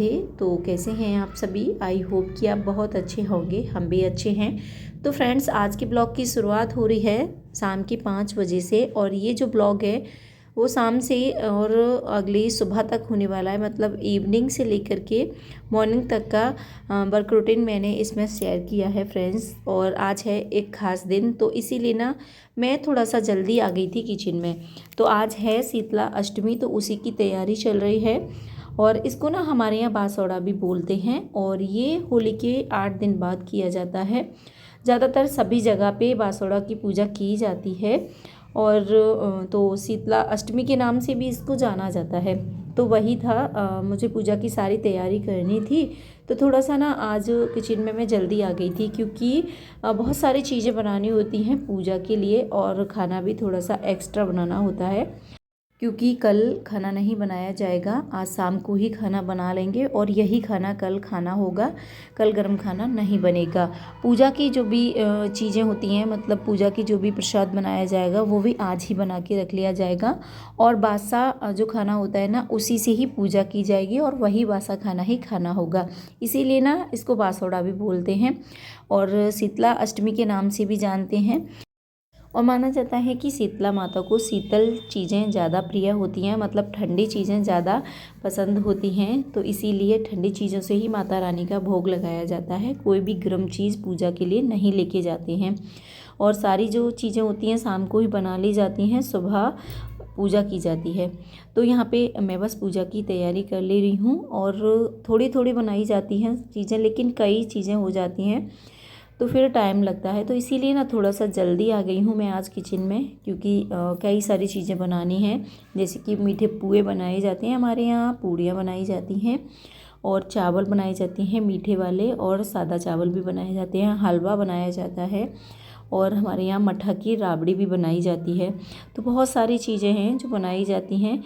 राधे। तो कैसे हैं आप सभी? आई होप कि आप बहुत अच्छे होंगे, हम भी अच्छे हैं। तो फ्रेंड्स, आज के ब्लॉग की शुरुआत हो रही है शाम के 5 बजे से, और ये जो ब्लॉग है वो शाम से और अगली सुबह तक होने वाला है। मतलब इवनिंग से लेकर के मॉर्निंग तक का वर्क रूटीन मैंने इसमें शेयर किया है फ्रेंड्स। और आज है एक ख़ास दिन, तो इसीलिए ना मैं थोड़ा सा जल्दी आ गई थी किचन में। तो आज है शीतला अष्टमी, तो उसी की तैयारी चल रही है। और इसको ना हमारे यहाँ बासौड़ा भी बोलते हैं, और ये होली के 8 दिन बाद किया जाता है। ज़्यादातर सभी जगह पे बासौड़ा की पूजा की जाती है, और तो शीतला अष्टमी के नाम से भी इसको जाना जाता है। तो वही था, मुझे पूजा की सारी तैयारी करनी थी, तो थोड़ा सा ना आज किचन में मैं जल्दी आ गई थी, क्योंकि बहुत सारी चीज़ें बनानी होती हैं पूजा के लिए, और खाना भी थोड़ा सा एक्स्ट्रा बनाना होता है, क्योंकि कल खाना नहीं बनाया जाएगा। आज शाम को ही खाना बना लेंगे, और यही खाना कल खाना होगा। कल गर्म खाना नहीं बनेगा। पूजा की जो भी चीज़ें होती हैं, मतलब पूजा की जो भी प्रसाद बनाया जाएगा वो भी आज ही बना के रख लिया जाएगा। और बासा जो खाना होता है ना, उसी से ही पूजा की जाएगी, और वही बासा खाना ही खाना होगा। इसीलिए ना इसको बासौड़ा भी बोलते हैं, और शीतला अष्टमी के नाम से भी जानते हैं। और माना जाता है कि शीतला माता को शीतल चीज़ें ज़्यादा प्रिय होती हैं, मतलब ठंडी चीज़ें ज़्यादा पसंद होती हैं। तो इसीलिए ठंडी चीज़ों से ही माता रानी का भोग लगाया जाता है। कोई भी गर्म चीज़ पूजा के लिए नहीं लेके जाते हैं। और सारी जो चीज़ें होती हैं शाम को ही बना ली जाती हैं, सुबह पूजा की जाती है। तो यहाँ पे मैं बस पूजा की तैयारी कर ले रही हूँ, और थोड़ी थोड़ी बनाई जाती हैं चीज़ें, लेकिन कई चीज़ें हो जाती हैं तो फिर टाइम लगता है। तो इसीलिए ना थोड़ा सा जल्दी आ गई हूँ मैं आज किचन में, क्योंकि कई सारी चीज़ें बनानी हैं। जैसे कि मीठे पुए बनाए जाते हैं हमारे यहाँ, पूड़ियाँ बनाई जाती हैं, और चावल बनाए जाते हैं मीठे वाले, और सादा चावल भी बनाए जाते हैं, हलवा बनाया जाता है, और हमारे यहाँ मठा की राबड़ी भी बनाई जाती है। तो बहुत सारी चीज़ें हैं जो बनाई जाती हैं।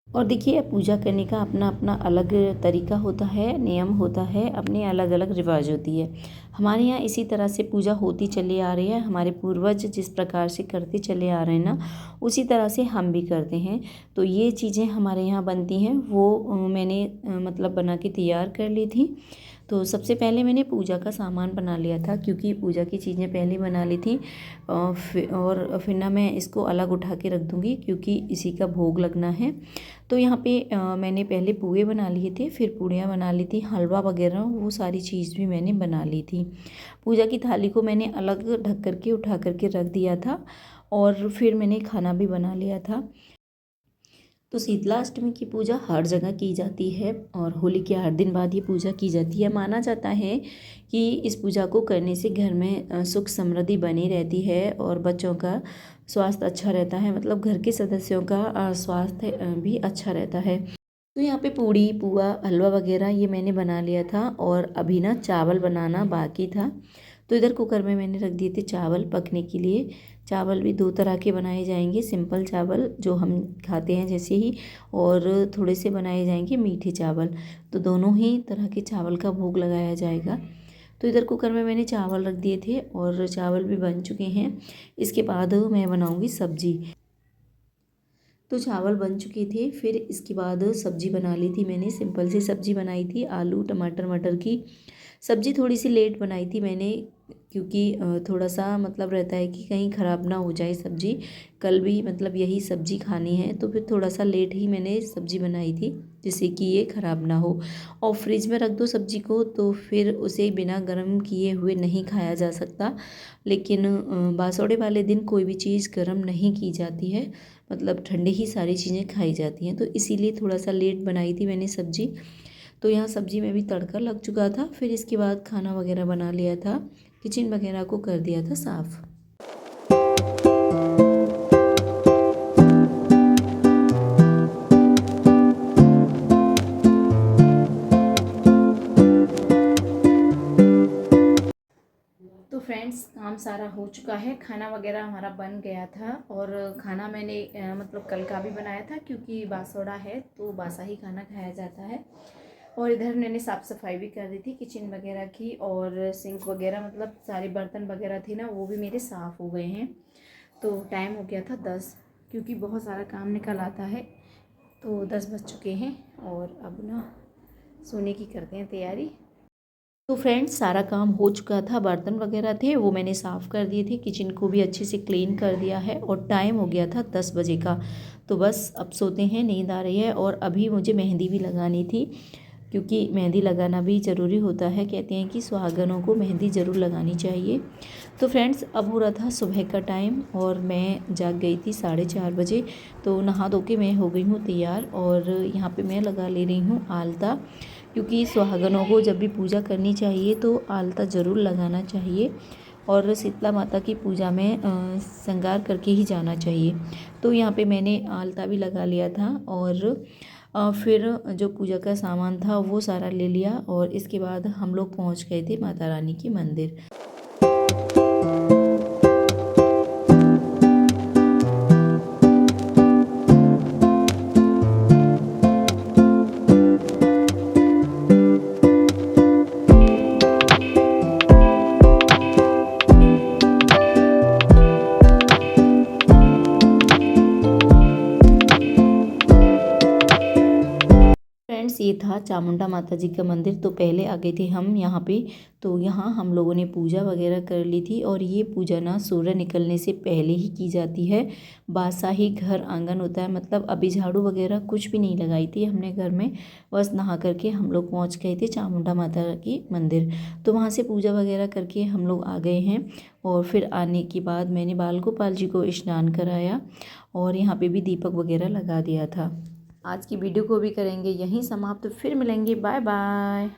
और देखिए, पूजा करने का अपना अपना अलग तरीका होता है, नियम होता है, अपनी अलग अलग रिवाज होती है। हमारे यहाँ इसी तरह से पूजा होती चली आ रही है। हमारे पूर्वज जिस प्रकार से करते चले आ रहे हैं ना, उसी तरह से हम भी करते हैं। तो ये चीज़ें हमारे यहाँ बनती हैं, वो मैंने मतलब बना के तैयार कर ली थी। तो सबसे पहले मैंने पूजा का सामान बना लिया था, क्योंकि पूजा की चीज़ें पहले बना ली थी। और फिर ना मैं इसको अलग उठा के रख दूँगी, क्योंकि इसी का भोग लगना है। तो यहाँ पे मैंने पहले पुए बना लिए थे, फिर पूड़ियाँ बना ली थी, हलवा वगैरह वो सारी चीज़ भी मैंने बना ली थी। पूजा की थाली को मैंने अलग ढक करके उठा करके रख दिया था, और फिर मैंने खाना भी बना लिया था। तो शीतला अष्टमी की पूजा हर जगह की जाती है, और होली के 8 दिन बाद ये पूजा की जाती है। माना जाता है कि इस पूजा को करने से घर में सुख समृद्धि बनी रहती है, और बच्चों का स्वास्थ्य अच्छा रहता है, मतलब घर के सदस्यों का स्वास्थ्य भी अच्छा रहता है। तो यहाँ पे पूड़ी पुआ हलवा वगैरह ये मैंने बना लिया था, और अभी ना चावल बनाना बाकी था। तो इधर कुकर में मैंने रख दिए थे चावल पकने के लिए। चावल भी 2 तरह के बनाए जाएंगे, सिंपल चावल जो हम खाते हैं जैसे ही, और थोड़े से बनाए जाएंगे मीठे चावल। तो दोनों ही तरह के चावल का भोग लगाया जाएगा। तो इधर कुकर में मैंने चावल रख दिए थे, और चावल भी बन चुके हैं। इसके बाद मैं बनाऊँगी सब्जी। तो चावल बन चुके थे, फिर इसके बाद सब्जी बना ली थी मैंने। सिंपल सी सब्जी बनाई थी, आलू टमाटर मटर की सब्जी। थोड़ी सी लेट बनाई थी मैंने, क्योंकि थोड़ा सा मतलब रहता है कि कहीं ख़राब ना हो जाए सब्जी। कल भी मतलब यही सब्जी खानी है, तो फिर थोड़ा सा लेट ही मैंने सब्जी बनाई थी, जिससे कि ये ख़राब ना हो। और फ्रिज में रख दो सब्जी को, तो फिर उसे बिना गर्म किए हुए नहीं खाया जा सकता। लेकिन बासौड़े वाले दिन कोई भी चीज़ गर्म नहीं की जाती है, मतलब ठंडी ही सारी चीज़ें खाई जाती हैं। तो इसीलिए थोड़ा सा लेट बनाई थी मैंने सब्जी। तो यहाँ सब्जी में भी तड़का लग चुका था। फिर इसके बाद खाना वगैरह बना लिया था, किचन वगैरह को कर दिया था साफ़। तो फ्रेंड्स, काम सारा हो चुका है, खाना वगैरह हमारा बन गया था। और खाना मैंने मतलब कल का भी बनाया था, क्योंकि बासौड़ा है तो बासा ही खाना खाया जाता है। और इधर मैंने साफ़ सफाई भी कर दी थी किचन वगैरह की, और सिंक वगैरह मतलब सारे बर्तन वगैरह थे ना, वो भी मेरे साफ़ हो गए हैं। तो टाइम हो गया था 10, क्योंकि बहुत सारा काम निकल आता है। तो 10 बज चुके हैं, और अब ना सोने की करते हैं तैयारी। तो फ्रेंड्स सारा काम हो चुका था, बर्तन वगैरह थे वो मैंने साफ़ कर दिए थे, किचन को भी अच्छे से क्लीन कर दिया है और टाइम हो गया था 10 बजे का। तो बस अब सोते हैं, नींद आ रही है। और अभी मुझे मेहंदी भी लगानी थी, क्योंकि मेहंदी लगाना भी ज़रूरी होता है। कहते हैं कि सुहागनों को मेहंदी ज़रूर लगानी चाहिए। तो फ्रेंड्स अब हो रहा था सुबह का टाइम और मैं जाग गई थी 4:30 बजे। तो नहा धो के मैं हो गई हूँ तैयार और यहाँ पे मैं लगा ले रही हूँ आलता, क्योंकि सुहागनों को जब भी पूजा करनी चाहिए तो आलता ज़रूर लगाना चाहिए और शीतला माता की पूजा में श्रृंगार करके ही जाना चाहिए। तो यहाँ पे मैंने आलता भी लगा लिया था और फिर जो पूजा का सामान था वो सारा ले लिया और इसके बाद हम लोग पहुँच गए थे माता रानी के मंदिर। फ्रेंड्स ये था चामुंडा माता जी का मंदिर। तो पहले आ गए थे हम यहाँ पे। तो यहाँ हम लोगों ने पूजा वगैरह कर ली थी और ये पूजा ना सूर्य निकलने से पहले ही की जाती है। बासा ही घर आंगन होता है, मतलब अभी झाड़ू वगैरह कुछ भी नहीं लगाई थी हमने घर में। बस नहा करके हम लोग पहुँच गए थे चामुंडा माता की मंदिर। तो वहाँ से पूजा वगैरह करके हम लोग आ गए हैं और फिर आने के बाद मैंने बाल गोपाल जी को स्नान कराया और यहाँ पे भी दीपक वगैरह लगा दिया था। आज की वीडियो को भी करेंगे यहीं समाप्त, फिर मिलेंगे, बाय बाय।